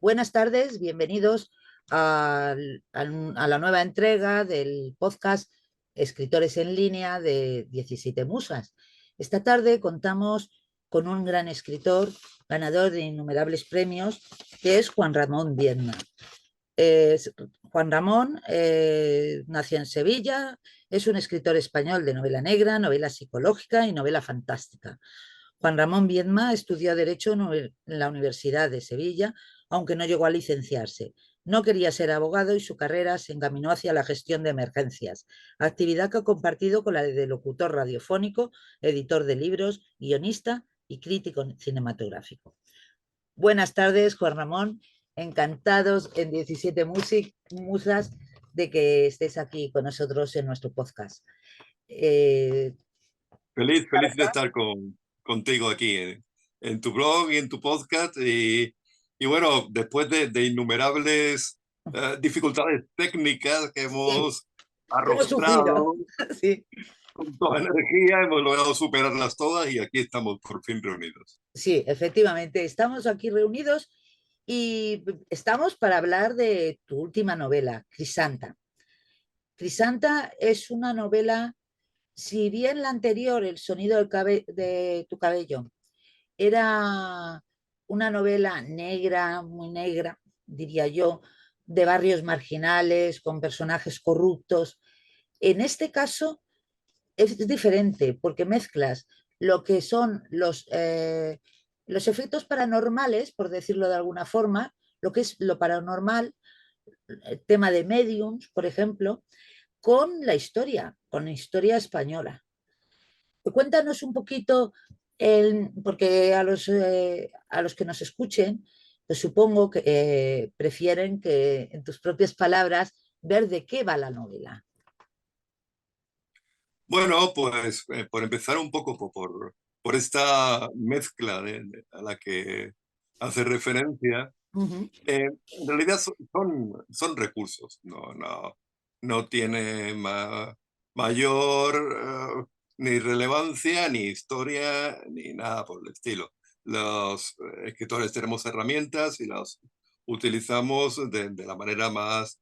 Buenas tardes, bienvenidos a la nueva entrega del podcast Escritores en Línea de 17 Musas. Esta tarde contamos con un gran escritor, ganador de innumerables premios, que es Juan Ramón Viedma. Juan Ramón nació en Sevilla, es un escritor español de novela negra, novela psicológica y novela fantástica. Juan Ramón Viedma estudió Derecho en la Universidad de Sevilla, aunque no llegó a licenciarse. No quería ser abogado y su carrera se encaminó hacia la gestión de emergencias, actividad que ha compartido con la de locutor radiofónico, editor de libros, guionista y crítico cinematográfico. Buenas tardes, Juan Ramón. Encantados en 17 Musas de que estés aquí con nosotros en nuestro podcast. Eh, Feliz de estar contigo aquí en tu blog y en tu podcast. Y bueno, después de innumerables dificultades técnicas que sí, hemos hemos sufrido. arrostrado Sí. con toda energía, hemos logrado superarlas todas y aquí estamos por fin reunidos. Sí, efectivamente, estamos aquí reunidos y estamos para hablar de tu última novela, Crisanta. Crisanta es una novela, si bien la anterior, El sonido de tu cabello, era una novela negra, muy negra, diría yo, de barrios marginales, con personajes corruptos. En este caso es diferente porque mezclas lo que son los efectos paranormales, por decirlo de alguna forma, lo que es lo paranormal, el tema de mediums, por ejemplo, con la historia española. Cuéntanos un poquito, porque a los que nos escuchen, pues supongo que prefieren que en tus propias palabras ver de qué va la novela. Bueno, pues por empezar un poco por esta mezcla a la que hace referencia. Uh -huh. En realidad son recursos, no tiene mayor ni relevancia, ni historia, ni nada por el estilo. Los escritores tenemos herramientas y las utilizamos de la manera más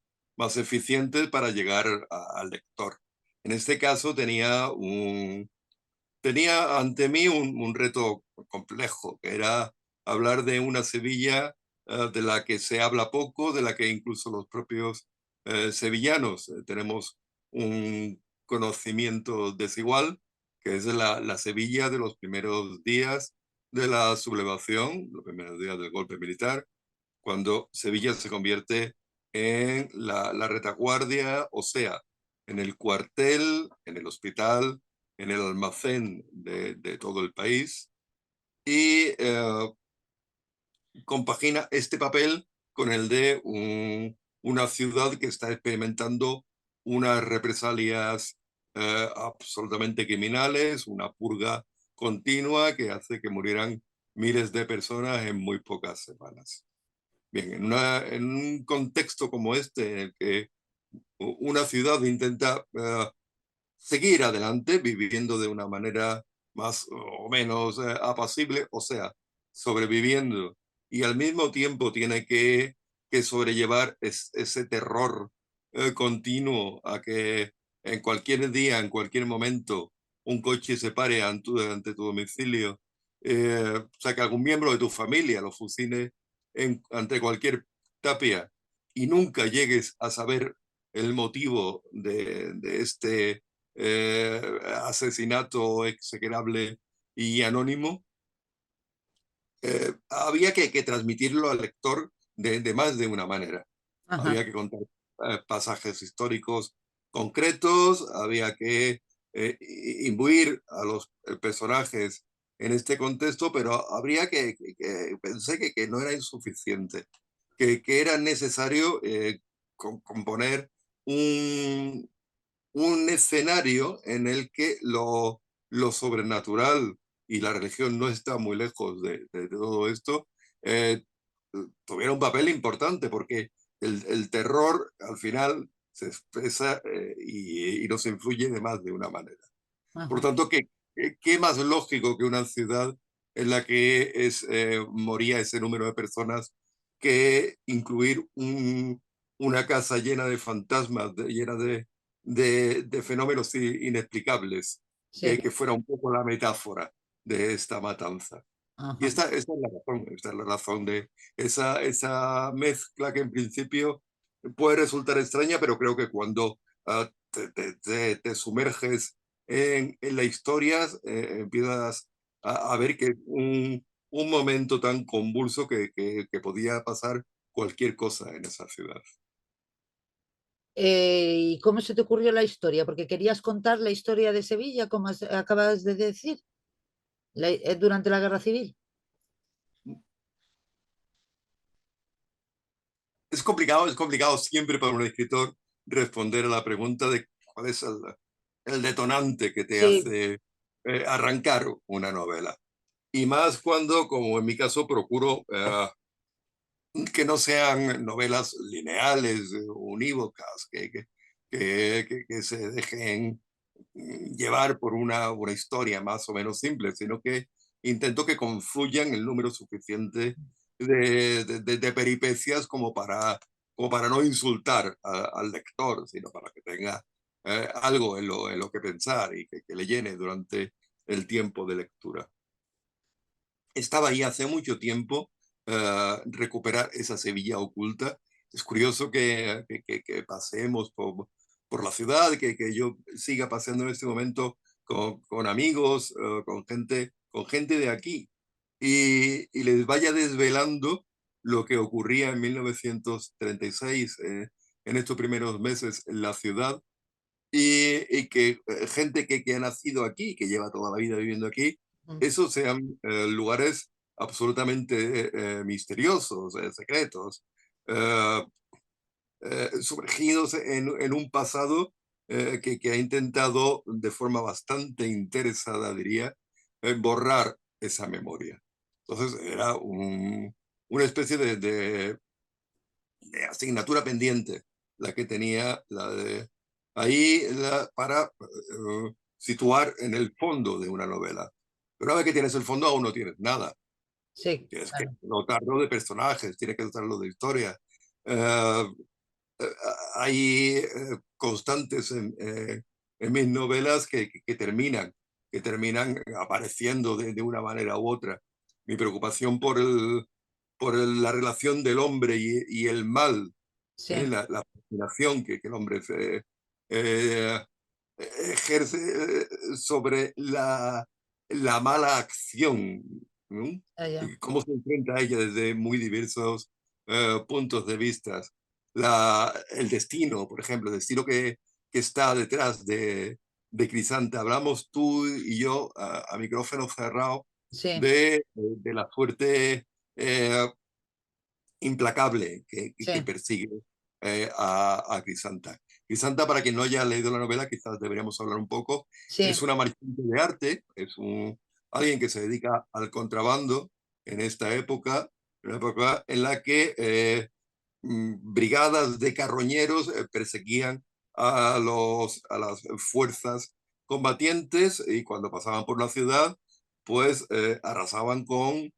eficiente para llegar al lector. En este caso tenía ante mí un reto complejo, que era hablar de una Sevilla de la que se habla poco, de la que incluso los propios sevillanos tenemos un conocimiento desigual, que es la Sevilla de los primeros días de la sublevación, los primeros días del golpe militar, cuando Sevilla se convierte en la retaguardia, o sea, en el cuartel, en el hospital, en el almacén de todo el país, y compagina este papel con el de una ciudad que está experimentando unas represalias absolutamente criminales, una purga continua que hace que murieran miles de personas en muy pocas semanas. Bien, en un contexto como este, en el que una ciudad intenta seguir adelante, viviendo de una manera más o menos apacible, o sea, sobreviviendo, y al mismo tiempo tiene que sobrellevar ese terror continuo a que en cualquier día, en cualquier momento, un coche se pare ante tu domicilio, o sea, que algún miembro de tu familia lo fucine ante cualquier tapia y nunca llegues a saber el motivo de este asesinato execrable y anónimo, había que transmitirlo al lector de más de una manera. Ajá. Había que contar pasajes históricos concretos, había que imbuir a los personajes en este contexto, pero habría pensé que no era insuficiente, que era necesario componer un, un escenario en el que lo sobrenatural y la religión no está muy lejos de todo esto, eh, tuviera un papel importante porque el terror al final se expresa y nos influye de más de una manera. Por Ajá. tanto, ¿qué más lógico que una ciudad en la que moría ese número de personas que incluir una casa llena de fantasmas, llena de fenómenos inexplicables, sí. que fuera un poco la metáfora de esta matanza. Y Ajá. esta es la razón de esa mezcla que en principio puede resultar extraña, pero creo que cuando te sumerges en la historia, empiezas a ver que un momento tan convulso que podía pasar cualquier cosa en esa ciudad. ¿Y cómo se te ocurrió la historia? Porque querías contar la historia de Sevilla, como acabas de decir, durante la Guerra Civil. Es complicado siempre para un escritor responder a la pregunta de cuál es el detonante que te Sí, hace arrancar una novela. Y más cuando, como en mi caso, procuro que no sean novelas lineales, unívocas, que se dejen llevar por una historia más o menos simple, sino que intento que confluyan el número suficiente de peripecias como para no insultar al lector, sino para que tenga algo en lo que pensar y que le llene durante el tiempo de lectura. Estaba ahí hace mucho tiempo, recuperar esa Sevilla oculta. Es curioso que pasemos por la ciudad, que yo siga paseando en este momento con amigos, con gente de aquí, y les vaya desvelando lo que ocurría en 1936, en estos primeros meses en la ciudad, y que gente que ha nacido aquí, que lleva toda la vida viviendo aquí, mm, esos sean lugares absolutamente misteriosos, secretos, eh, sumergidos en un pasado que ha intentado de forma bastante interesada, diría, borrar esa memoria. Entonces era una especie de asignatura pendiente la que tenía la de ahí para situar en el fondo de una novela. Pero una vez que tienes el fondo, aún no tienes nada. sí, Tienes que claro. notarlo de personajes, tienes que notarlo de historia. Eh, eh, Hay constantes en mis novelas que terminan apareciendo de una manera u otra. Mi preocupación la relación del hombre y el mal, Sí, la fascinación que el hombre eh, ejerce sobre la mala acción, ¿no? ya, ya. Y cómo se enfrenta a ella desde muy diversos puntos de vista. El destino, por ejemplo, el destino que está detrás de Crisanta. Hablamos tú y yo a micrófono cerrado Sí, de la suerte eh, implacable que sí, persigue a Crisanta. Crisanta, para quien no haya leído la novela, quizás deberíamos hablar un poco, es sí, una marchante de arte, alguien que se dedica al contrabando en esta época, una época en la que brigadas de carroñeros perseguían a las fuerzas combatientes y cuando pasaban por la ciudad, pues arrasaban con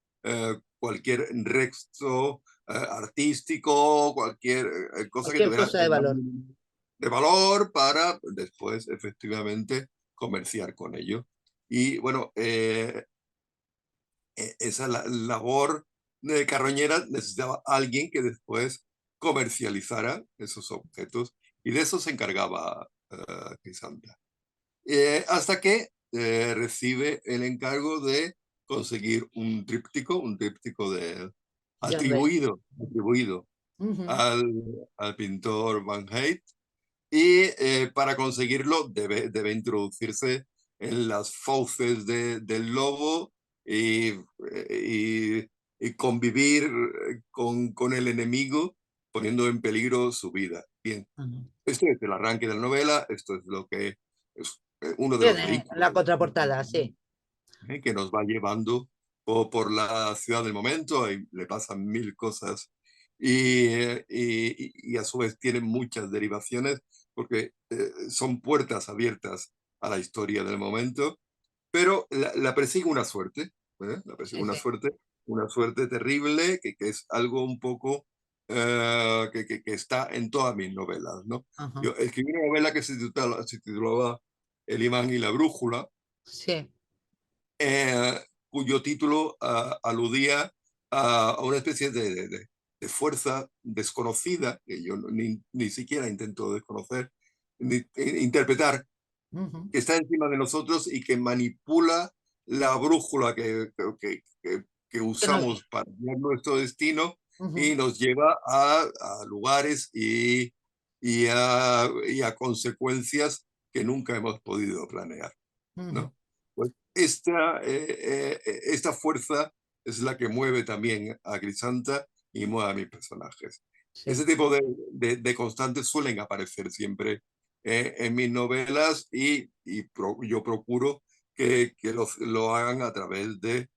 cualquier resto artístico, cualquier cosa que cualquier tuviera cosa de el más valor. mínimo de valor para después efectivamente comerciar con ello. Y bueno, esa labor de carroñera necesitaba alguien que después comercializara esos objetos y de eso se encargaba Crisanta. Hasta que recibe el encargo de conseguir un tríptico Ya ves. atribuido Ujú. al, al pintor Van Eyck, y para conseguirlo debe introducirse en las fauces del lobo y, y convivir con el enemigo, poniendo en peligro su vida. Bien, Ujú. esto es el arranque de la novela, esto es lo que es uno de los Tiene la vehículos contraportada, sí, que nos va llevando por la ciudad del momento, y le pasan mil cosas y a su vez tienen muchas derivaciones porque son puertas abiertas a la historia del momento, pero la persigue una suerte, la persigue sí, una sí. suerte una suerte terrible, que es algo un poco que está en todas mis novelas, ¿no? Ajá. Yo escribí una novela que se titulaba El imán y la brújula, Sí. cuyo título aludía a una especie de fuerza desconocida, que yo ni siquiera intento desconocer, ni interpretar, Ujú. que está encima de nosotros y que manipula la brújula que Que no- usamos para ver nuestro destino Ujú, y nos lleva a lugares y a consecuencias que nunca hemos podido planear, ujú. ¿no? Pues esta fuerza es la que mueve también a Grisanta y mueve a mis personajes. Sí. Ese tipo de constantes suelen aparecer siempre en mis novelas yo procuro que lo hagan a través de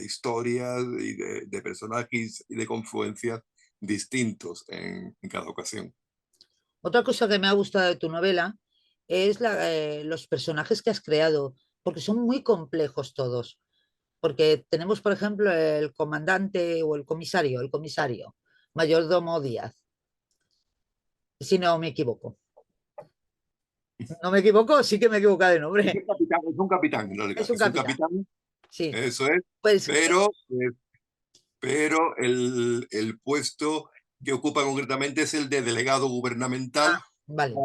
historias y de personajes y de confluencias distintos en cada ocasión. Otra cosa que me ha gustado de tu novela es los personajes que has creado, porque son muy complejos todos. Porque tenemos, por ejemplo, el comandante o el comisario, mayordomo Díaz, si no me equivoco. ¿No me equivoco? Sí que me he equivocado de nombre. Es un capitán, en realidad, Es un es un capitán, capitán, sí. eso es, Pues, pero, pero el puesto que ocupa concretamente es el de delegado gubernamental vale,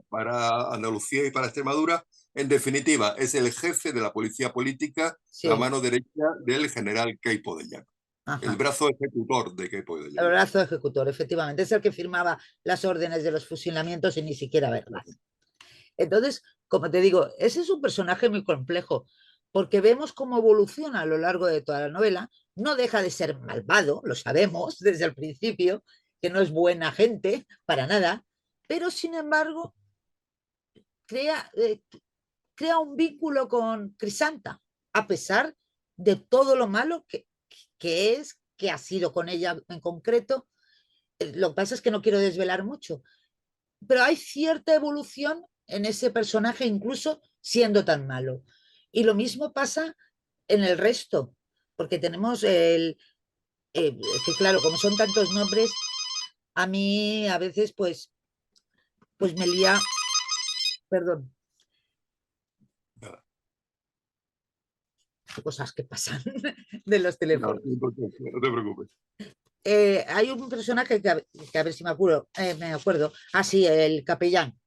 para Andalucía y para Extremadura. En definitiva, es el jefe de la policía política, la sí, mano derecha del general Queipo de Llano, el ajá. brazo ejecutor de Queipo de El Llano. brazo ejecutor, efectivamente, es el que firmaba las órdenes de los fusilamientos sin ni siquiera verlas. Entonces, como te digo, ese es un personaje muy complejo, porque vemos cómo evoluciona a lo largo de toda la novela. No deja de ser malvado, lo sabemos desde el principio, que no es buena gente para nada, pero sin embargo crea, crea un vínculo con Crisanta, a pesar de todo lo malo que es, que ha sido con ella en concreto. Lo que pasa es que no quiero desvelar mucho, pero hay cierta evolución en ese personaje, incluso siendo tan malo. Y lo mismo pasa en el resto, porque tenemos que claro, como son tantos nombres, a mí a veces pues me lía, perdón, cosas que pasan de los No, teléfonos. no te preocupes. Hay un personaje que a ver si me acuerdo, sí, el capellán,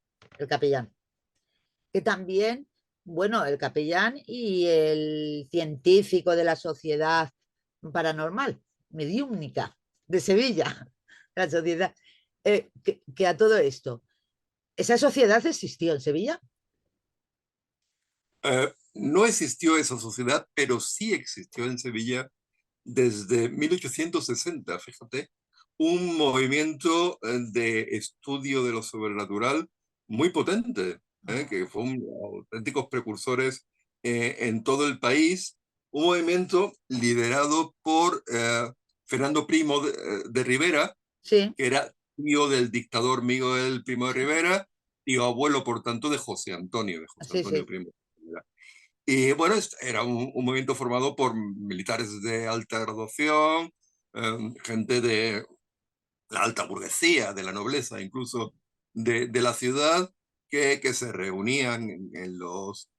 que también, bueno, el capellán y el científico de la sociedad paranormal, mediúmnica de Sevilla, la sociedad, que a todo esto, ¿esa sociedad existió en Sevilla? No existió esa sociedad, pero sí existió en Sevilla desde 1860, fíjate, un movimiento de estudio de lo sobrenatural muy potente, Ajá. que fue auténticos precursores en todo el país, un movimiento liderado por Fernando Primo de Rivera, Sí, que era tío del dictador Miguel Primo de Rivera, tío abuelo, por tanto, de José sí, Antonio sí, Primo de Rivera. Y bueno, era un movimiento formado por militares de alta graduación, gente de la alta burguesía, de la nobleza, incluso de la ciudad, que se reunían en los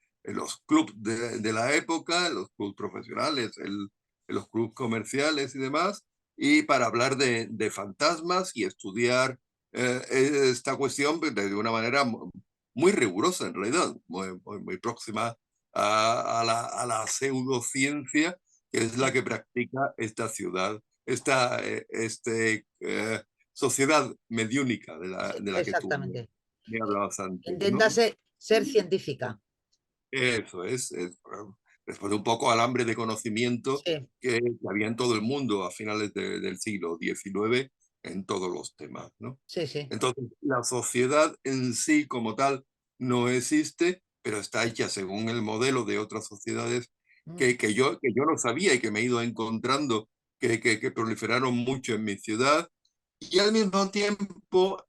clubs de la época, en los clubs profesionales, en los clubs comerciales y demás, y para hablar de fantasmas y estudiar esta cuestión de una manera muy rigurosa, en realidad, muy próxima a la pseudociencia, que es la sí, que practica esta ciudad, esta sociedad mediúnica sí, de la que tú exactamente. me hablabas antes, Intenta ¿no? ser científica. Eso después de un poco al hambre de conocimiento Sí, que había en todo el mundo a finales del siglo XIX en todos los temas, ¿no? sí, sí. Entonces, la sociedad en sí como tal no existe, pero está hecha según el modelo de otras sociedades Mm, que yo no sabía y que me he ido encontrando que proliferaron mucho en mi ciudad. Y al mismo tiempo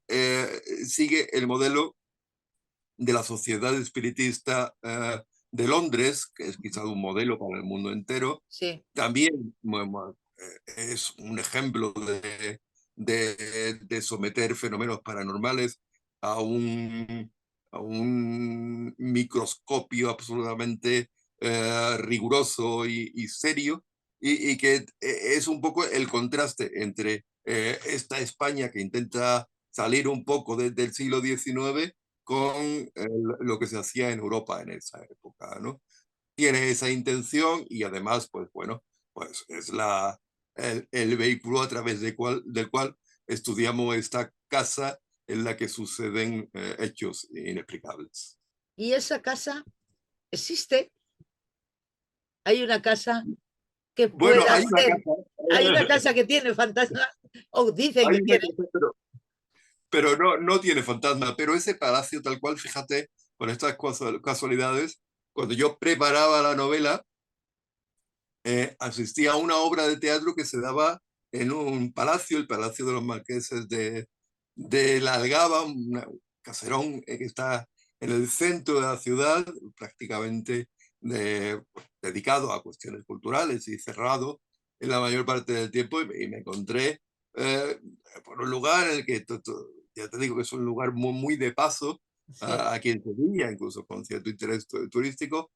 sigue el modelo de la sociedad espiritista de Londres, que es quizás un modelo para el mundo entero. Sí. También es un ejemplo de someter fenómenos paranormales a a un microscopio absolutamente riguroso y serio, y que es un poco el contraste entre esta España que intenta salir un poco del siglo XIX con lo que se hacía en Europa en esa época, ¿no? Tiene esa intención y además, pues bueno, pues es el vehículo a través del cual estudiamos esta casa en la que suceden hechos inexplicables. ¿Y esa casa existe? ¿Hay una casa que Bueno, pueda hay una ser? casa, ¿Hay una casa que tiene fantasmas? ¿O dicen hay que una tiene? casa, pero no, no tiene fantasma. Pero ese palacio tal cual, fíjate, con estas casualidades, cuando yo preparaba la novela, asistí a una obra de teatro que se daba en un palacio, el Palacio de los Marqueses de la Algaba, un caserón que está en el centro de la ciudad, prácticamente dedicado a cuestiones culturales y cerrado en la mayor parte del tiempo, y me encontré eh, por un lugar en el que, ya te digo que es un lugar muy de paso, Sí, aquí en Sevilla, incluso con cierto interés turístico.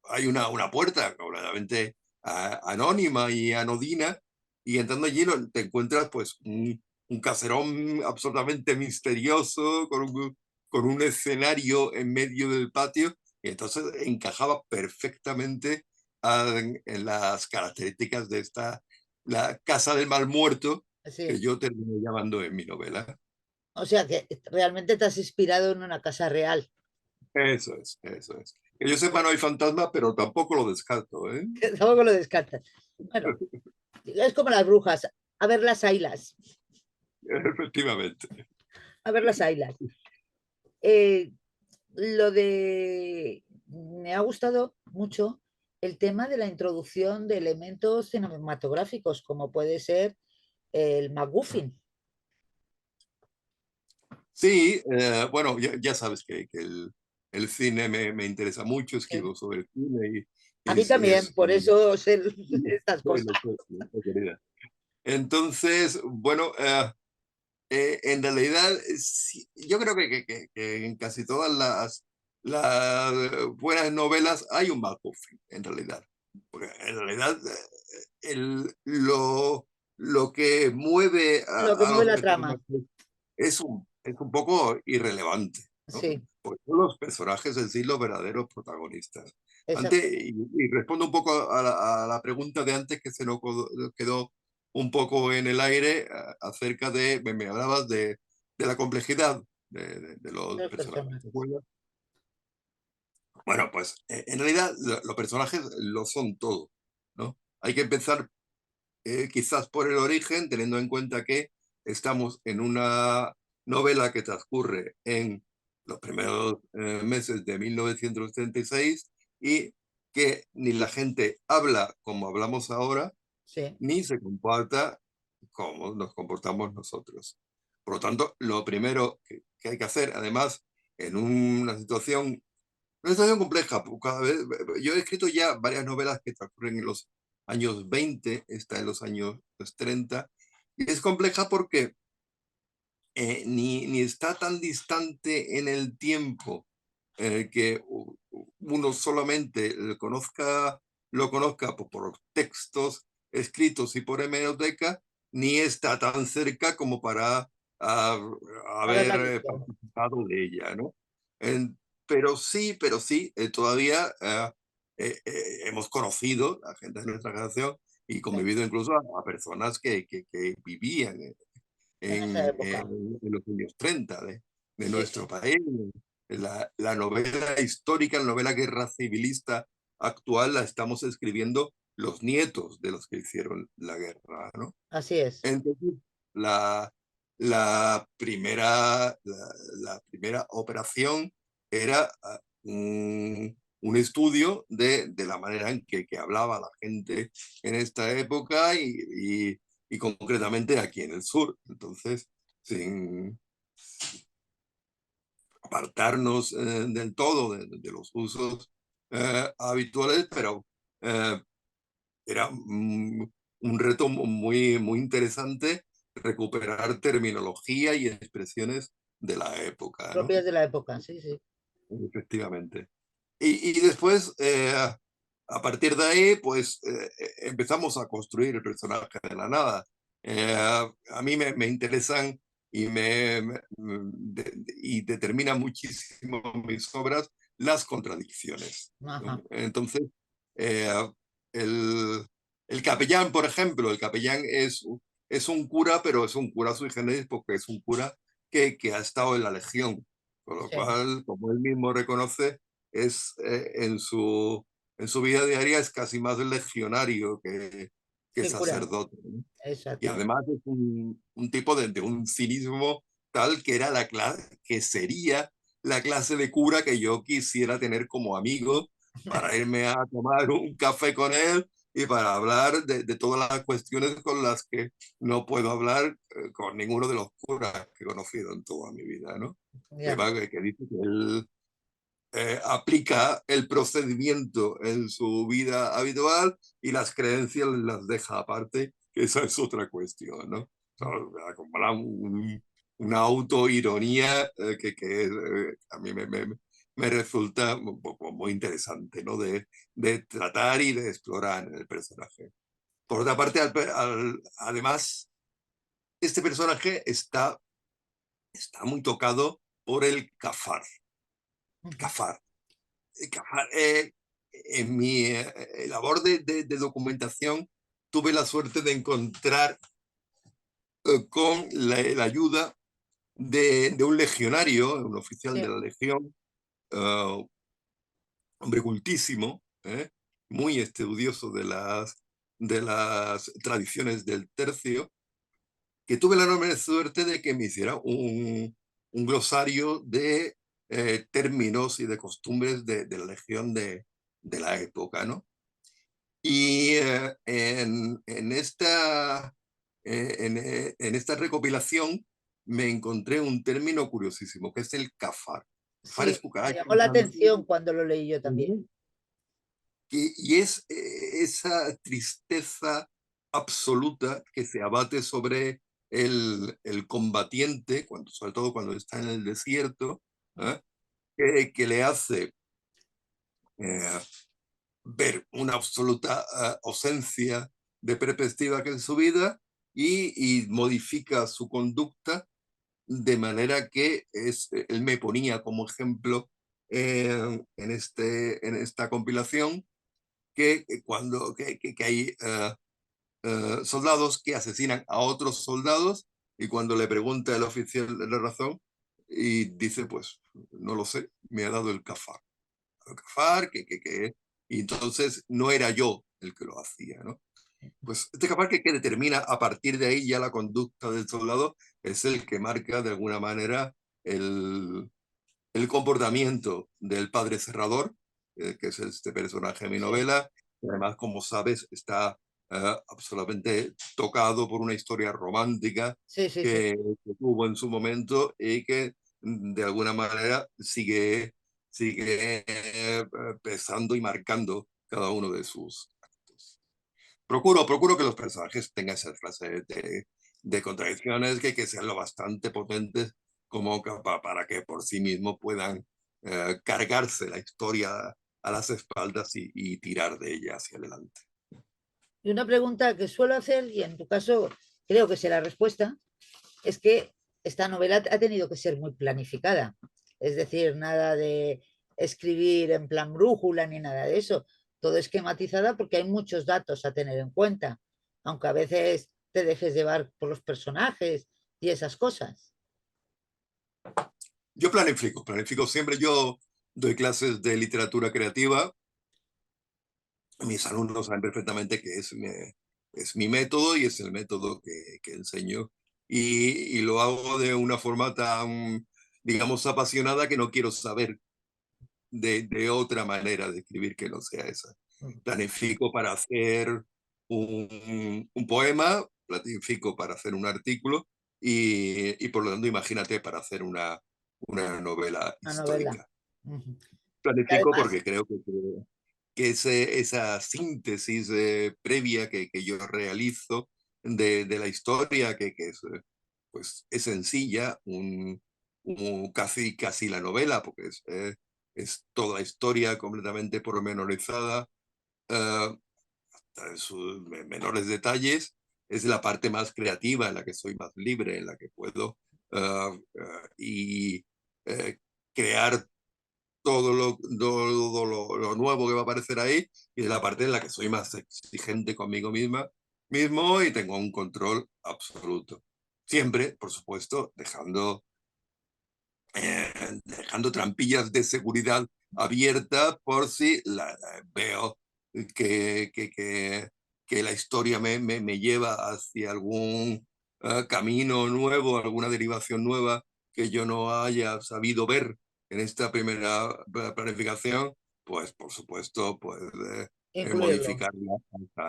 Hay una puerta completamente anónima y anodina, y entrando allí te encuentras pues un caserón absolutamente misterioso con un escenario en medio del patio, y entonces encajaba perfectamente en las características de la casa del mal muerto que sí. yo terminé llamando en mi novela. O sea que realmente te has inspirado en una casa real. Eso es, eso es. Que yo sepa, no hay fantasma, pero tampoco lo descarto, ¿eh? Tampoco lo descartas. Bueno, es como las brujas. A ver las ailas. Efectivamente. A ver las ailas. Eh, lo de... Me ha gustado mucho el tema de la introducción de elementos cinematográficos, como puede ser el MacGuffin. Sí, bueno, ya sabes que el cine me interesa mucho, escribo sobre el cine A y, mí también, por eso sé estas cosas. bueno, pues, querida. Entonces, bueno, en realidad, sí, yo creo que en casi todas las buenas novelas hay un MacGuffin, en realidad. Porque en realidad lo que mueve Lo que a mueve los la trama. personajes es un poco irrelevante, ¿no? Sí, Porque son los personajes en sí los verdaderos protagonistas. Antes, exacto. y respondo un poco a la pregunta de antes que se nos quedó un poco en el aire acerca me hablabas de la complejidad de los Los personajes. ¿Te personajes. acuerdas? Bueno, pues en realidad los personajes lo son todo, ¿no? Hay que empezar quizás por el origen, teniendo en cuenta que estamos en una novela que transcurre en los primeros meses de 1936 y que ni la gente habla como hablamos ahora, Sí, ni se comporta como nos comportamos nosotros. Por lo tanto, lo primero que hay que hacer, además, en una situación compleja, cada vez, yo he escrito ya varias novelas que transcurren en los años 20, esta en los años 30, y es compleja porque ni está tan distante en el tiempo que uno solamente lo conozca por los textos escritos y por hemeroteca, ni está tan cerca como para ah, haberla haber visto. participado de ella, ¿no? En- pero sí, todavía hemos conocido a gente de nuestra generación y Sí, convivido incluso a personas que vivían en esa época. en los años 30 de Sí, nuestro país. La novela histórica, la novela guerra civilista actual, la estamos escribiendo los nietos de los que hicieron la guerra, ¿no? así es. Entonces, la, la primera operación era un estudio de la manera en que hablaba la gente en esta época y concretamente aquí en el sur. Entonces, sin, apartarnos del todo de los usos habituales, pero era un reto muy interesante recuperar terminología y expresiones de la época, ¿no? propias de la época, sí, sí. Efectivamente. Y después, a partir de ahí, pues empezamos a construir el personaje de la nada. A mí me interesan y y determinan muchísimo mis obras las contradicciones, Ajá. ¿no? Entonces, eh, el capellán, por ejemplo, el capellán es un cura, pero es un cura sui generis porque es un cura que ha estado en la Legión, con lo Sí, cual, como él mismo reconoce, es en su vida diaria es casi más legionario que qué cura, sacerdote, ¿no? Y exactamente. además es un tipo de un cinismo tal que era que sería la clase de cura que yo quisiera tener como amigo para irme a tomar un café con él y para hablar de todas las cuestiones con las que no puedo hablar con ninguno de los curas que he conocido en toda mi vida, ¿no? Ya. Que dice que él aplica el procedimiento en su vida habitual y las creencias las deja aparte, que esa es otra cuestión, ¿no? O sea, como una autoironía que a mí me resulta un poco muy interesante, ¿no? De tratar y de explorar en el personaje. Por otra parte, además, este personaje está muy tocado por el cafar. Ujú. Cafar. En mi labor de documentación tuve la suerte de encontrar con la ayuda de un legionario, un oficial de Sí, la Legión, hombre cultísimo, muy estudioso de las tradiciones del tercio, que tuve la enorme suerte de que me hiciera un glosario de términos y de costumbres de la Legión de la época, ¿no? Y en esta recopilación me encontré un término curiosísimo, que es el cafar. Cafar sí, es me cucaracha llamó en la francés. atención cuando lo leí yo también. Y es esa tristeza absoluta que se abate sobre el combatiente, sobre todo cuando está en el desierto, ¿eh? Que le hace eh, ver una absoluta ausencia de perspectiva que en su vida y modifica su conducta de manera que él me ponía como ejemplo en esta compilación que hay soldados que asesinan a otros soldados y cuando le pregunta el oficial la razón y dice pues no lo sé, me ha dado el cafar. Cafar, y entonces no era yo el que lo hacía, ¿no? Pues este cafar que determina a partir de ahí ya la conducta del soldado es el que marca de alguna manera el, el comportamiento del padre cerrador, que es este personaje de mi Sí, novela, que además, como sabes, está absolutamente tocado por una historia romántica sí, sí, sí. que tuvo en su momento y que de alguna manera sigue pesando y marcando cada uno de sus actos. Procuro que los personajes tengan esa clase de contradicciones que sean lo bastante potentes como para que por sí mismos puedan cargarse la historia a las espaldas y tirar de ella hacia adelante. Y una pregunta que suelo hacer, y en tu caso creo que será la respuesta, es que esta novela ha tenido que ser muy planificada. Es decir, nada de escribir en plan brújula ni nada de eso. Todo esquematizada porque hay muchos datos a tener en cuenta, aunque a veces te dejes llevar por los personajes y esas cosas. Yo planifico siempre. Yo doy clases de literatura creativa. Mis alumnos saben perfectamente que es mi método y es el método que enseño. Y lo hago de una forma tan, digamos, apasionada que no quiero saber de otra manera de escribir que no sea esa. Planifico para hacer un poema, planifico para hacer un artículo y por lo tanto imagínate para hacer una novela Una novela. histórica. Ujú. Y Planifico además, porque creo que esa síntesis previa que yo realizo de la historia, que es, pues, es sencilla, casi la novela, porque es toda la historia completamente pormenorizada, eh, en sus menores detalles, es la parte más creativa en la que soy más libre, en la que puedo y crear todo lo nuevo que va a aparecer ahí, y es la parte en la que soy más exigente conmigo mismo y tengo un control absoluto. Siempre, por supuesto, dejando trampillas de seguridad abiertas por si veo que, que, que, que la historia me lleva hacia algún camino nuevo, alguna derivación nueva que yo no haya sabido ver en esta primera planificación, pues por supuesto, pues incluirlo. modificarla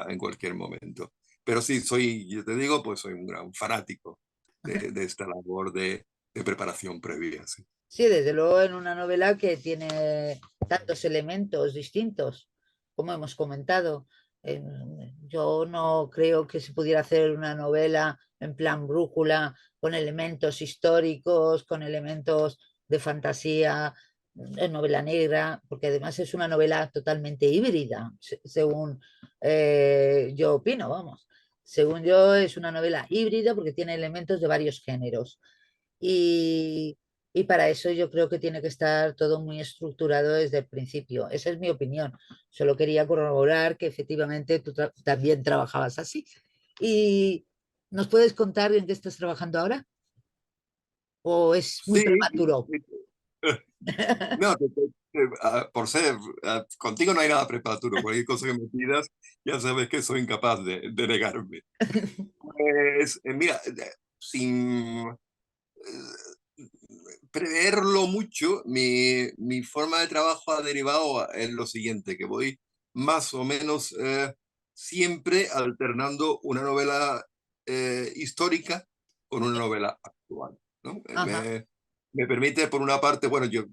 en cualquier momento. Pero sí, yo te digo, pues soy un gran fanático de esta labor de preparación previa. Sí, Sí, desde luego en una novela que tiene tantos elementos distintos, como hemos comentado. Yo no creo que se pudiera hacer una novela en plan brújula, con elementos históricos, con elementos de fantasía, novela negra, porque además es una novela totalmente híbrida, según yo opino, vamos. Según yo, es una novela híbrida porque tiene elementos de varios géneros. Y, y para eso yo creo que tiene que estar todo muy estructurado desde el principio. Esa es mi opinión. Solo quería corroborar que efectivamente tú también trabajabas así. ¿Y nos puedes contar en qué estás trabajando ahora? ¿O es muy sí, prematuro? no, por ser, contigo no hay nada prematuro. Cualquier cosa que me pidas, ya sabes que soy incapaz de negarme. Pues, mira, sin preverlo mucho, mi forma de trabajo ha derivado en lo siguiente, que voy más o menos siempre alternando una novela histórica con una novela actual, ¿no? Ajá. Me permite, por una parte, bueno, yo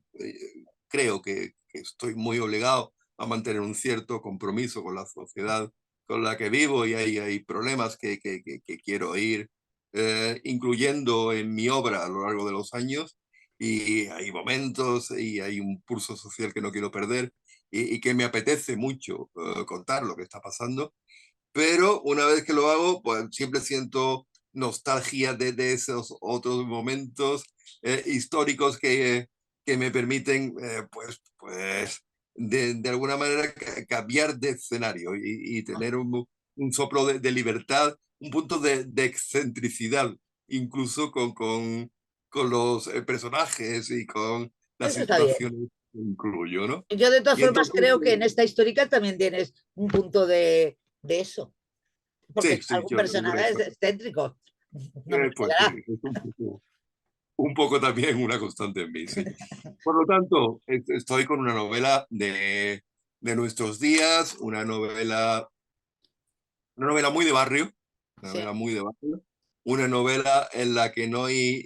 creo que estoy muy obligado a mantener un cierto compromiso con la sociedad con la que vivo, y hay problemas que quiero ir incluyendo en mi obra a lo largo de los años, y hay momentos y hay un pulso social que no quiero perder, y que me apetece mucho contar lo que está pasando, pero una vez que lo hago, pues siempre siento nostalgia de esos otros momentos históricos que me permiten, pues de alguna manera cambiar de escenario y tener un soplo de libertad, un punto de excentricidad, incluso con los personajes y con las Eso está bien. situaciones que incluyo, ¿no? Yo de todas Y formas entonces, creo que en esta histórica también tienes un punto de eso, porque sí, sí, algún yo creo personaje es que excéntrico. No me pues sí, negarás. es un poco también una constante en mí, sí. Por lo tanto, estoy con una novela de nuestros días, una novela muy de barrio, una Sí. novela muy de barrio, una novela en la que no hay,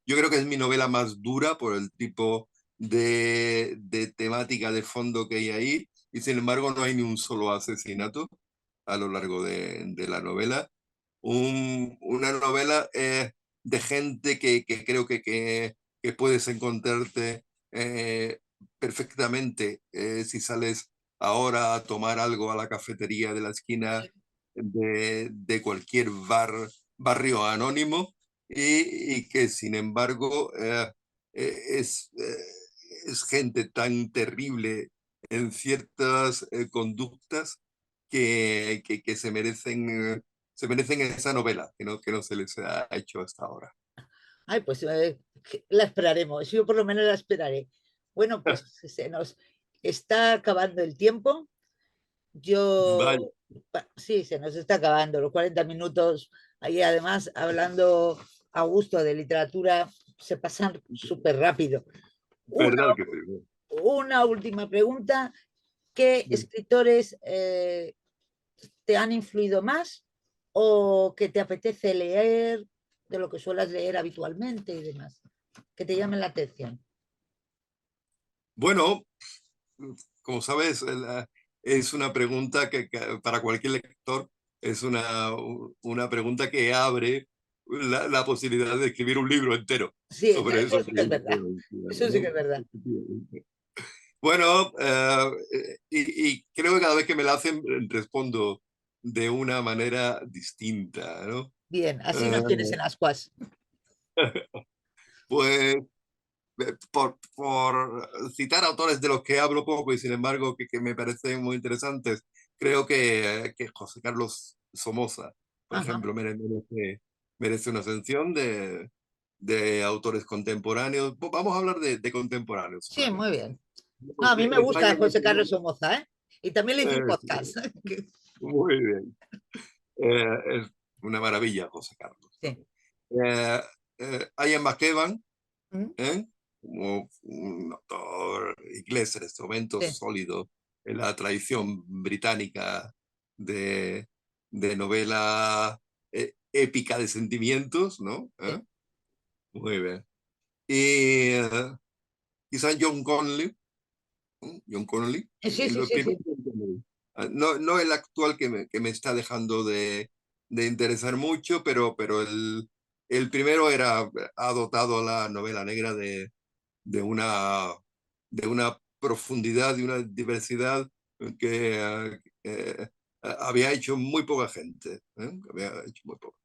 yo creo que es mi novela más dura por el tipo de temática de fondo que hay ahí, y sin embargo no hay ni un solo asesinato a lo largo de la novela. Una novela de gente que creo que puedes encontrarte eh, perfectamente si sales ahora a tomar algo a la cafetería de la esquina de cualquier barrio anónimo, y que sin embargo eh, es, eh, es gente tan terrible en ciertas conductas que se merecen esa novela que no se les ha hecho hasta ahora. Ay, pues la esperaremos. Yo por lo menos la esperaré. Bueno, pues se nos está acabando el tiempo. Vale, Sí, se nos está acabando los 40 minutos. Ahí además, hablando a gusto de literatura, se pasan súper rápido. Una, verdad que sí. una última pregunta. ¿Qué escritores te han influido más o que te apetece leer de lo que suelas leer habitualmente y demás? que te llamen la atención. Bueno, como sabes, es una pregunta que para cualquier lector es una pregunta que abre la posibilidad de escribir un libro entero Sí, sobre eso eso sí que es verdad. Eso sí que es verdad. Bueno, y creo que cada vez que me la hacen respondo de una manera distinta, ¿no? Bien, así Eh, nos tienes en ascuas. pues por citar autores de los que hablo poco y sin embargo que me parecen muy interesantes, creo que José Carlos Somoza, por Ajá. ejemplo, merece una mención de autores contemporáneos. Vamos a hablar de contemporáneos Sí, muy solamente. bien. No, a Porque mí me en España gusta José Carlos Somoza, ¿eh? Y también le hice un sí, podcast. muy bien. Es una maravilla, José Carlos, ¿no? Sí. Ian McEwan, ¿Mm? ¿eh? Como un autor inglés en este momento Sí, sólido en la tradición británica de, de novela épica de sentimientos, ¿no? sí. Muy bien. Y quizá John Connolly, John Connolly, Sí, sí, el sí, primer sí. John Connolly. No el actual que me está dejando de interesar mucho, pero el primero ha dotado a la novela negra de una, de una profundidad y una diversidad que había hecho muy poca gente. Había hecho muy poca.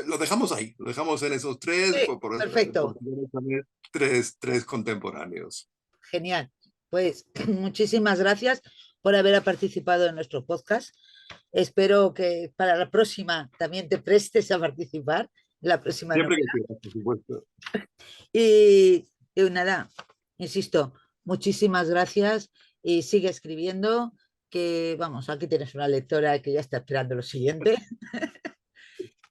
Lo dejamos ahí, lo dejamos en esos tres, Sí, por perfecto. tener también tres contemporáneos. Genial. Pues muchísimas gracias por haber participado en nuestro podcast. Espero que para la próxima también te prestes a participar en la próxima Siempre que novela. quieras, por supuesto. Y nada, insisto, muchísimas gracias y sigue escribiendo, que vamos, aquí tienes una lectora que ya está esperando lo siguiente,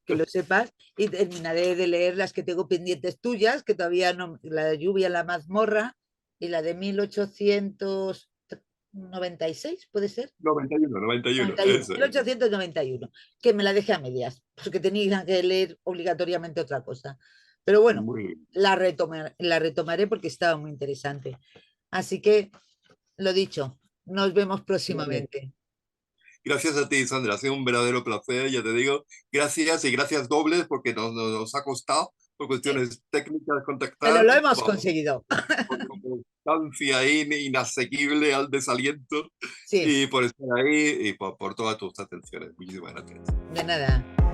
que lo sepas, y terminaré de leer las que tengo pendientes tuyas, que todavía no, la de Lluvia en la mazmorra y la de 1896, ¿puede ser? 91, 91, 91, eso es. 1891, que me la dejé a medias, porque tenía que leer obligatoriamente otra cosa. Pero bueno, Muy bien. la retomaré porque estaba muy interesante. Así que, lo dicho, nos vemos próximamente. Gracias a ti, Sandra. Ha sido un verdadero placer, ya te digo. Gracias y gracias dobles porque nos ha costado por Sí, cuestiones técnicas pero contactar, lo hemos conseguido. por una constancia inasequible al desaliento Sí, y por estar ahí y por todas tus atenciones. Muchísimas gracias. de nada.